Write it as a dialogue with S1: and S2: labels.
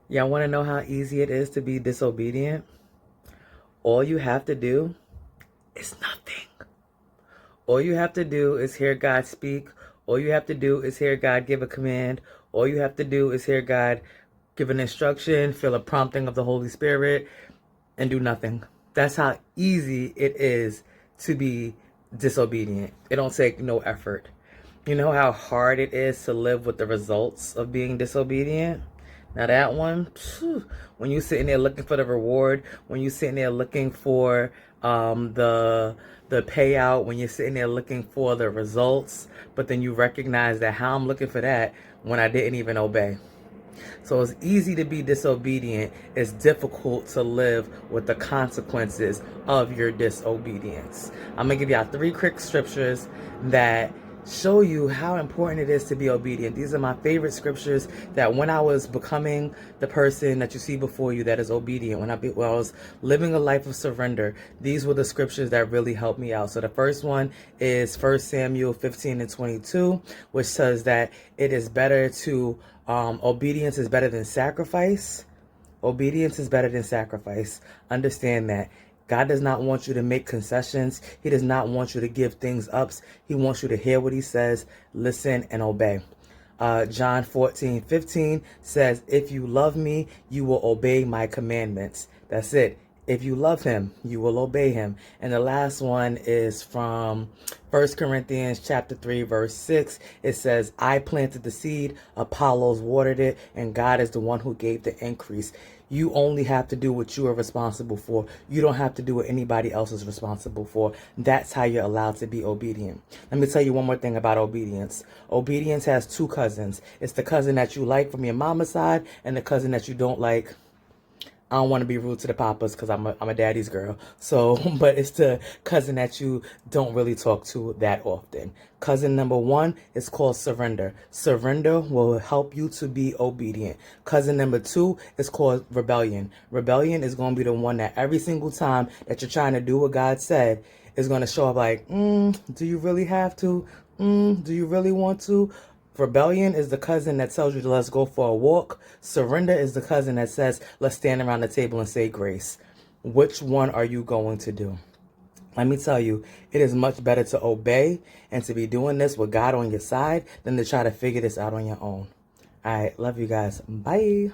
S1: Y'all want to know how easy it is to be disobedient? All you have to do is nothing. All you have to do is hear God speak. All you have to do is hear God give a command. All you have to do is hear God give an instruction, feel a prompting of the Holy Spirit, and do nothing. That's how easy it is to be disobedient. It don't take no effort. You know how hard it is to live with the results of being disobedient? Now that one, when you sitting there looking for the reward, when you sitting there looking for the payout, when you're sitting there looking for the results, but then you recognize that how I'm looking for that when I didn't even obey. So it's easy to be disobedient. It's difficult to live with the consequences of your disobedience. I'm going to give y'all 3 quick scriptures that show you how important it is to be obedient. These are my favorite scriptures that when I was becoming the person that you see before you that is obedient, when I was living a life of surrender, these were the scriptures that really helped me out. So the first one is 1 Samuel 15:22, which says that it is better to obedience is better than sacrifice. Obedience is better than sacrifice. Understand that. God does not want you to make concessions. He does not want you to give things up. He wants you to hear what he says, listen, and obey. John 14:15 says, if you love me, you will obey my commandments. That's it. If you love him, you will obey him. And the last one is from 1 Corinthians chapter 3, verse 6. It says, I planted the seed, Apollos watered it, and God is the one who gave the increase. You only have to do what you are responsible for. You don't have to do what anybody else is responsible for. That's how you're allowed to be obedient. Let me tell you one more thing about obedience. Obedience has 2 cousins. It's the cousin that you like from your mama's side and the cousin that you don't like. I don't want to be rude to the papas because I'm a daddy's girl. So, but it's the cousin that you don't really talk to that often. Cousin number 1 is called surrender. Surrender will help you to be obedient. Cousin number 2 is called rebellion. Rebellion is going to be the one that every single time that you're trying to do what God said is going to show up like, do you really have to? Do you really want to? Rebellion is the cousin that tells you to let's go for a walk. Surrender is the cousin that says let's stand around the table and say grace. Which one are you going to do? Let me tell you, it is much better to obey and to be doing this with God on your side than to try to figure this out on your own. All right, love you guys. Bye.